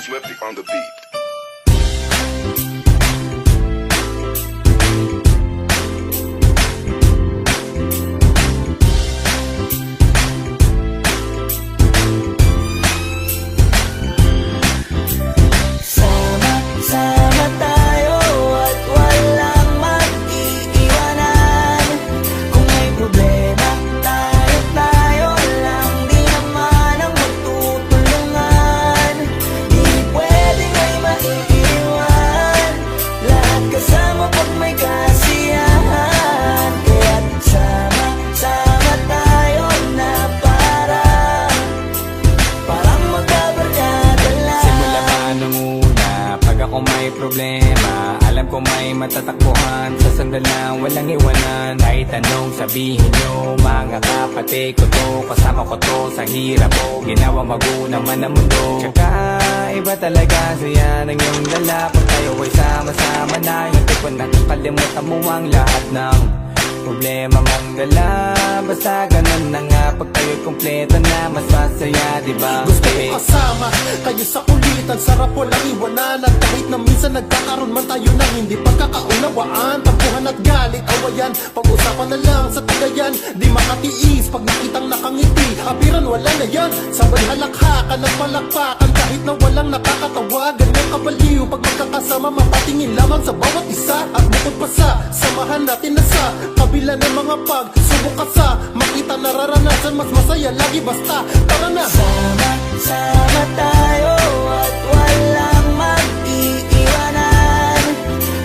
Swiftly on the beat. Sama tayo at walang mag-iiwanan. Kung may problema, tayo lang, di naman ang magtutulungan. Di pwedeng may maiiwan, lahat kasama pag may kasiyahan. Kaya't sama tayo na parang magkabarkada lang. Simula pa nung una, pag ako may problema, alam ko may matatakbuhan. Sa sandal lang, walang iwanan. Kahit anong sabihin nyo, mga kapatid ko to, kasama ko to sa hirap ko, ginawa magunang man ang mundo. Tsaka iba talaga saya ng iyong dala. Pag tayo ay sama-sama na, hindi ko nakakalimutan mo ang lahat ng problema mong dala. Basta ganun na nga, pag tayo'y kompleto na, mas masaya, diba? Gusto ko kasama kayo sa kulitan, sarap walang iwanan. At kahit na minsan nagkakaroon man tayo ng hindi pagkakaunawaan, tampuhan at galit, awayan, pag-usapan na lang sa tagayan. Di makatiis pag nakitang nakangiti, apiran wala na yan. Sabay halakhakan at palakpakan, kahit na walang nakakatawa. Ganyan kabaliw pag magkakasama, mapatingin lamang sa bawat isa. At bukod pa sa samahan natin na sa kabila ng mga pagsubok ka sa makita nararanasan, mas masaya lagi basta tara na. Sama tayo at walang mag-iiwanan.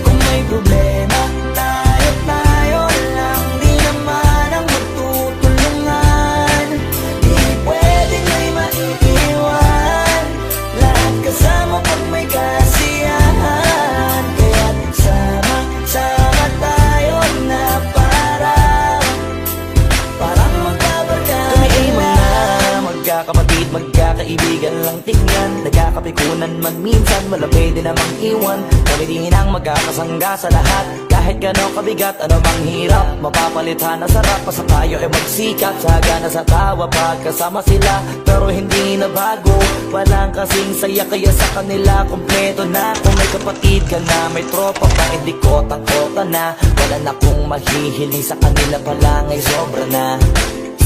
Kung may problema, tayo lang, di naman ang magtutulungan. Di pwedeng may maiiwan, lahat kasama pag may kasiyahan. Kaya't sama tayo na parang magkabarkada. Kami ay magkakapatid, magkakaibigan lang tingnan. Nagkakapikunan man minsan, wala pwede namang iwan. Kami din ang magkakasangga sa lahat. Kahit gano'ng kabigat, ano mang hirap, mapapalitan na sarap. Basta tayo ay magsikap, sagana sa tawa pagkasama sila. Pero hindi na bago, walang kasing saya, kaya sa kanila kompleto na. Kung may kapatid ka na, may tropa pa, hindi kotang-kota na. Wala na kung mahihiling sa kanila pa lang ay sobra na.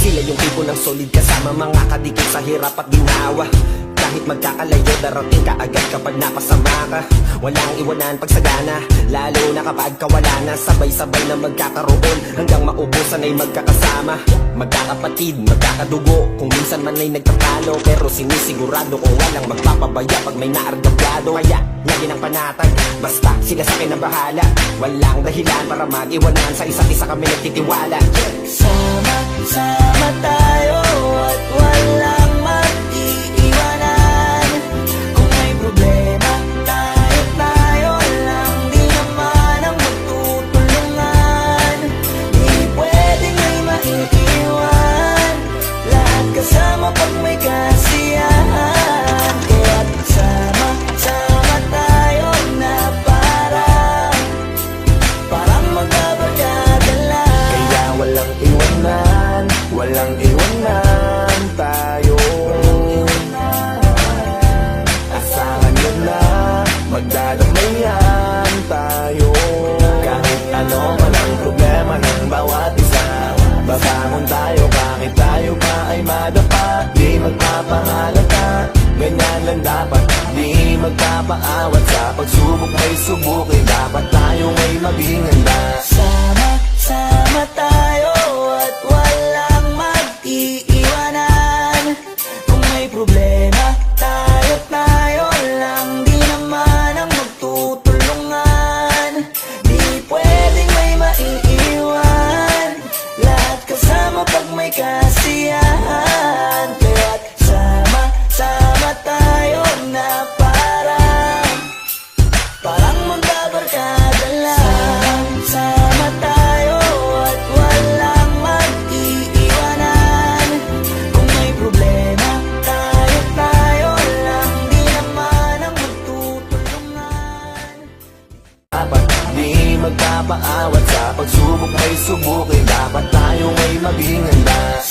Sila yung tipo ng solid kasama, mga kadikit sa hirap at ginawa. Kahit magkakalayo, darating ka agad kapag napasama ka. Walang iwanan pag sagana, lalo na kapag kawala na. Sabay-sabay na magkakaroon, hanggang maubusan ay magkakasama. Magkakapatid, magkakadugo, kung minsan man ay nagtatalo, pero sinisigurado ko walang magpapabaya pag may naargabyado. Kaya lagi ng panatag, basta sila sa akin na bahala. Walang dahilan para mag-iwanan, sa isa't isa kami nagtitiwala. Sama tayo at walang mag-iiwanan. Kung may problema, tayo lang, di naman ang magtutulungan. Di pwedeng may maiiwan, lahat kasama pag may kasiyahan. Kaya't sama tayo na parang magkabarkada lang. Kaya walang iwanan tayo. Asahan nyo na, magdadamayan tayo. Kahit ano man ang problema ng bawat isa, babangon tayo kahit tayo pa ay madapa. Di magpapahalata, ganyan lang dapat. Di magpapaawat, sa pagsubok may subukin. Dapat tayo ay maging handa. Sama tayo at walang mag-iiwanan. Kung may problema, tayo lang, di naman ang magtutulungan. Di pwedeng may maiiwan, lahat kasama pag may kasiyahan. Kaya't sama tayo na parang magkabarkada lang. Sama tayo at walang mag-iiwanan. Kung may problema, tayo lang, di naman ang magtutulungan. Dapat di magpapaawat, sa pagsubok may subukin. Dapat tayo ay maging handa.